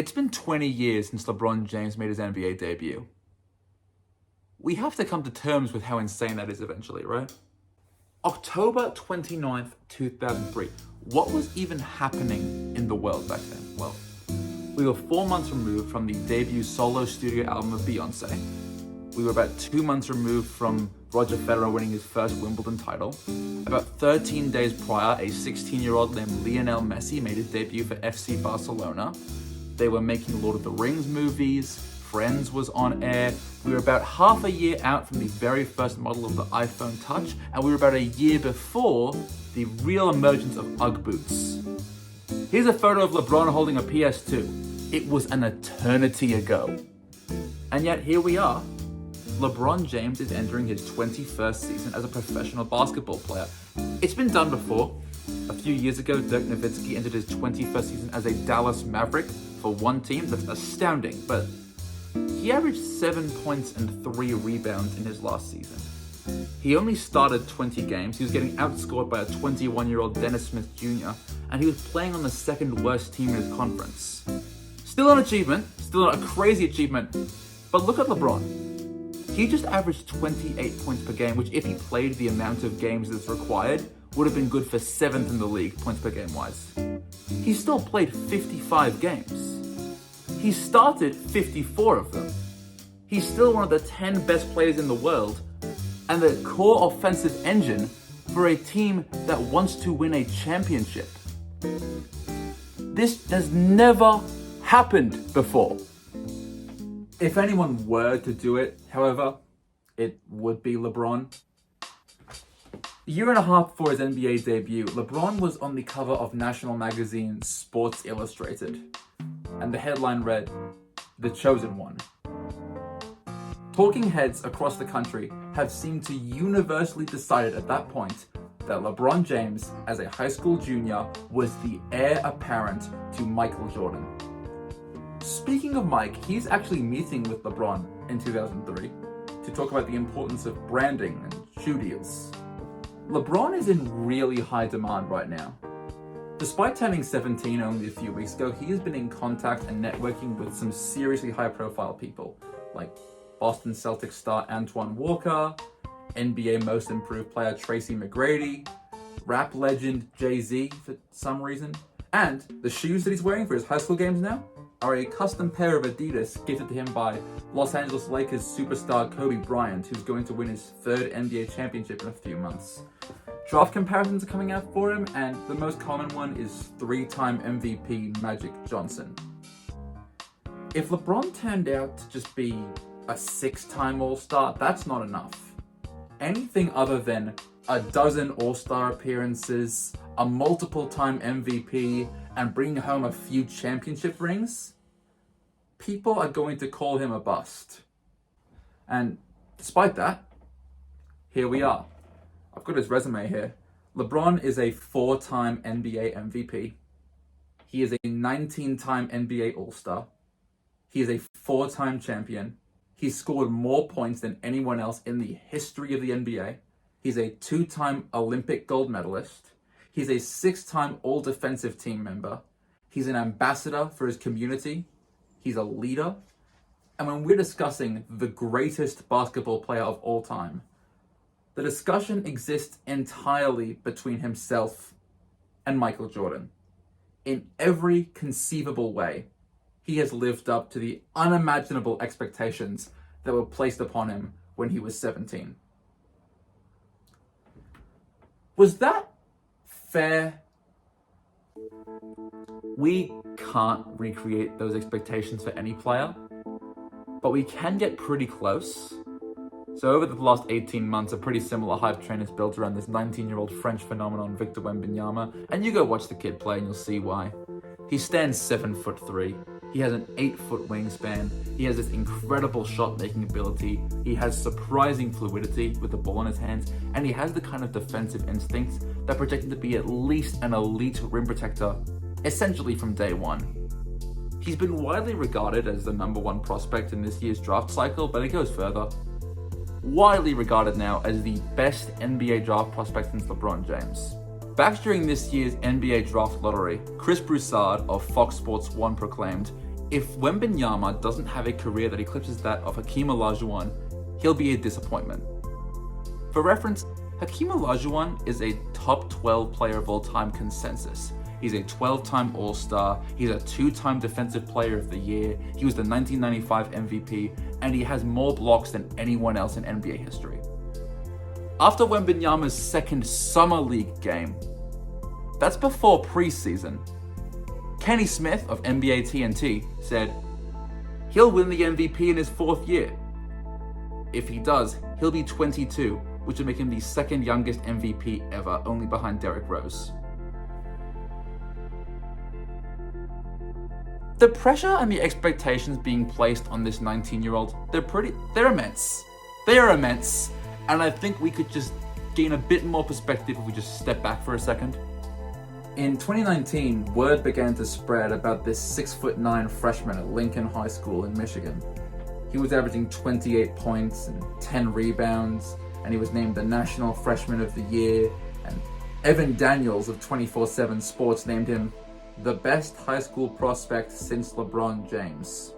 It's been 20 years since LeBron James made his NBA debut. We have to come to terms with how insane that is eventually, right? October 29th, 2003. What was even happening in the world back then? Well, we were 4 months removed from the debut solo studio album of Beyonce. We were about 2 months removed from Roger Federer winning his first Wimbledon title. About 13 days prior, a 16-year-old named Lionel Messi made his debut for FC Barcelona. They were making Lord of the Rings movies, Friends was on air. We were about half a year out from the very first model of the iPhone Touch, and we were about a year before the real emergence of Ugg boots. Here's a photo of LeBron holding a PS2. It was an eternity ago. And yet here we are. LeBron James is entering his 21st season as a professional basketball player. It's been done before. A few years ago, Dirk Nowitzki entered his 21st season as a Dallas Maverick for one team. That's astounding, but he averaged 7 points and 3 rebounds in his last season. He only started 20 games. He was getting outscored by a 21-year-old Dennis Smith Jr., and he was playing on the second worst team in his conference. Still an achievement, still not a crazy achievement, but look at LeBron. He just averaged 28 points per game, which if he played the amount of games that's required, would have been good for 7th in the league, points per game wise. He still played 55 games. He started 54 of them. He's still one of the 10 best players in the world, and the core offensive engine for a team that wants to win a championship. This has never happened before. If anyone were to do it, however, it would be LeBron. A year and a half before his NBA debut, LeBron was on the cover of national magazine Sports Illustrated, and the headline read, "The Chosen One." Talking heads across the country have seemed to universally decided at that point that LeBron James, as a high school junior, was the heir apparent to Michael Jordan. Speaking of Mike, he's actually meeting with LeBron in 2003 to talk about the importance of branding and shoe deals. LeBron is in really high demand right now. Despite turning 17 only a few weeks ago, he has been in contact and networking with some seriously high-profile people, like Boston Celtics star Antoine Walker, NBA Most Improved player Tracy McGrady, rap legend Jay-Z for some reason, and the shoes that he's wearing for his high school games now are a custom pair of Adidas gifted to him by Los Angeles Lakers superstar Kobe Bryant, who's going to win his 3rd NBA championship in a few months. Draft comparisons are coming out for him, and the most common one is 3-time MVP Magic Johnson. If LeBron turned out to just be a 6-time All-Star, that's not enough. Anything other than a dozen All-Star appearances, a multiple-time MVP, and bringing home a few championship rings, people are going to call him a bust. And despite that, here we are. I've got his resume here. LeBron is a 4-time NBA MVP. He is a 19-time NBA All-Star. He is a 4-time champion. He's scored more points than anyone else in the history of the NBA. He's a 2-time Olympic gold medalist. He's a 6-time All-Defensive Team member. He's an ambassador for his community. He's a leader. And when we're discussing the greatest basketball player of all time, the discussion exists entirely between himself and Michael Jordan. In every conceivable way, he has lived up to the unimaginable expectations that were placed upon him when he was 17. Was that fair? We can't recreate those expectations for any player, but we can get pretty close. So over the last 18 months, a pretty similar hype train is built around this 19-year-old French phenomenon, Victor Wembanyama, and you go watch the kid play and you'll see why. He stands 7'3". He has an 8-foot wingspan. He has this incredible shot-making ability. He has surprising fluidity with the ball in his hands, and he has the kind of defensive instincts that project him to be at least an elite rim protector, essentially from day one. He's been widely regarded as the #1 prospect in this year's draft cycle, but it goes further. Widely regarded now as the best NBA draft prospect since LeBron James. Back during this year's NBA draft lottery, Chris Broussard of Fox Sports 1 proclaimed, If Wembanyama doesn't have a career that eclipses that of Hakeem Olajuwon, he'll be a disappointment. For reference, Hakeem Olajuwon is a top 12 player of all time consensus. He's a 12-time All-Star, he's a 2-time Defensive Player of the Year, he was the 1995 MVP, and he has more blocks than anyone else in NBA history. After Wembanyama's second Summer League game, that's before preseason, Kenny Smith of NBA TNT said, he'll win the MVP in his 4th year. If he does, he'll be 22, which would make him the second youngest MVP ever, only behind Derrick Rose. The pressure and the expectations being placed on this 19-year-old, they're immense. They are immense, and I think we could just gain a bit more perspective if we just step back for a second. In 2019, word began to spread about this 6'9" freshman at Lincoln High School in Michigan. He was averaging 28 points and 10 rebounds, and he was named the National Freshman of the Year, and Evan Daniels of 24/7 Sports named him the best high school prospect since LeBron James.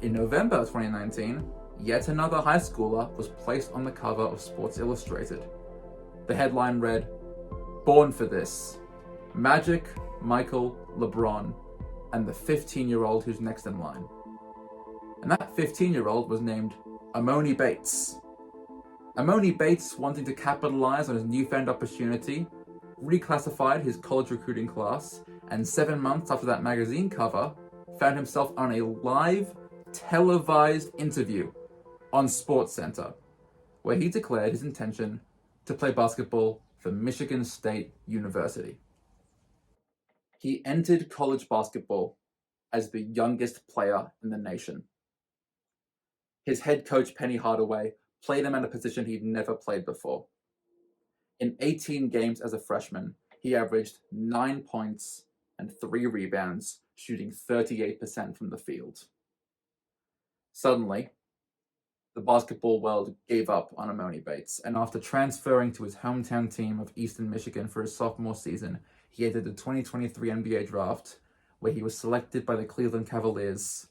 In November 2019, yet another high schooler was placed on the cover of Sports Illustrated. The headline read, "Born for This, Magic, Michael, LeBron, and the 15-year-old who's next in line." And that 15-year-old was named Amoni Bates. Amoni Bates, wanting to capitalize on his newfound opportunity, reclassified his college recruiting class, and 7 months after that magazine cover, found himself on a live, televised interview on SportsCenter, where he declared his intention to play basketball for Michigan State University. He entered college basketball as the youngest player in the nation. His head coach, Penny Hardaway, played him at a position he'd never played before. In 18 games as a freshman, he averaged 9 points and 3 rebounds, shooting 38% from the field. Suddenly, the basketball world gave up on Amoni Bates, and after transferring to his hometown team of Eastern Michigan for his sophomore season, he entered the 2023 NBA draft, where he was selected by the Cleveland Cavaliers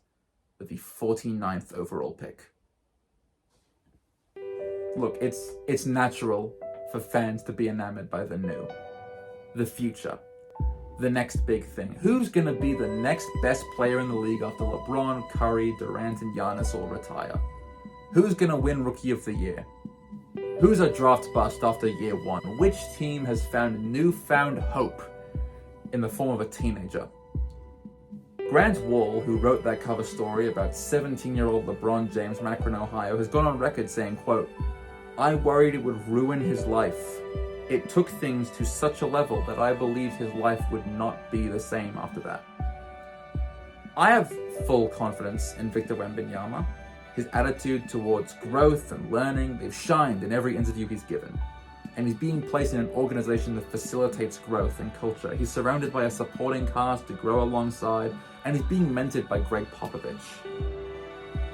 with the 49th overall pick. Look, it's natural for fans to be enamored by the new, the future, the next big thing. Who's going to be the next best player in the league after LeBron, Curry, Durant, and Giannis all retire? Who's going to win Rookie of the Year? Who's a draft bust after year 1? Which team has found newfound hope in the form of a teenager? Grant Wall, who wrote that cover story about 17-year-old LeBron James from Akron, Ohio, has gone on record saying, quote, "I worried it would ruin his life. It took things to such a level that I believed his life would not be the same after that." I have full confidence in Victor Wembanyama. His attitude towards growth and learning, they've shined in every interview he's given. And he's being placed in an organization that facilitates growth and culture. He's surrounded by a supporting cast to grow alongside, and he's being mentored by Greg Popovich.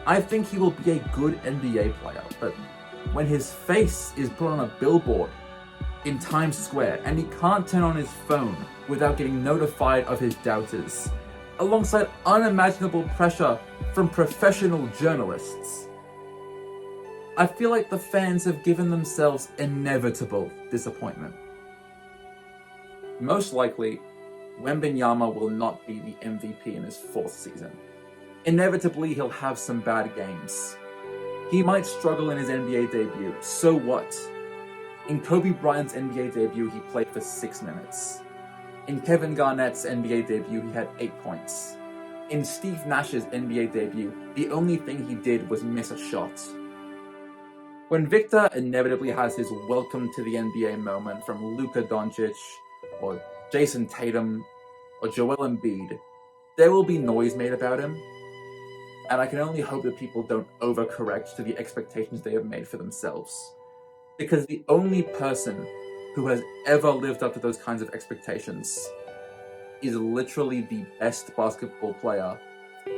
I think he will be a good NBA player, but when his face is put on a billboard in Times Square and he can't turn on his phone without getting notified of his doubters, alongside unimaginable pressure from professional journalists, I feel like the fans have given themselves inevitable disappointment. Most likely, Wembanyama will not be the MVP in his 4th season. Inevitably, he'll have some bad games. He might struggle in his NBA debut, so what? In Kobe Bryant's NBA debut, he played for 6 minutes. In Kevin Garnett's NBA debut, he had 8 points. In Steve Nash's NBA debut, the only thing he did was miss a shot. When Victor inevitably has his welcome to the NBA moment from Luka Doncic, or Jason Tatum, or Joel Embiid, there will be noise made about him, and I can only hope that people don't overcorrect to the expectations they have made for themselves. Because the only person who has ever lived up to those kinds of expectations is literally the best basketball player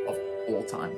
of all time.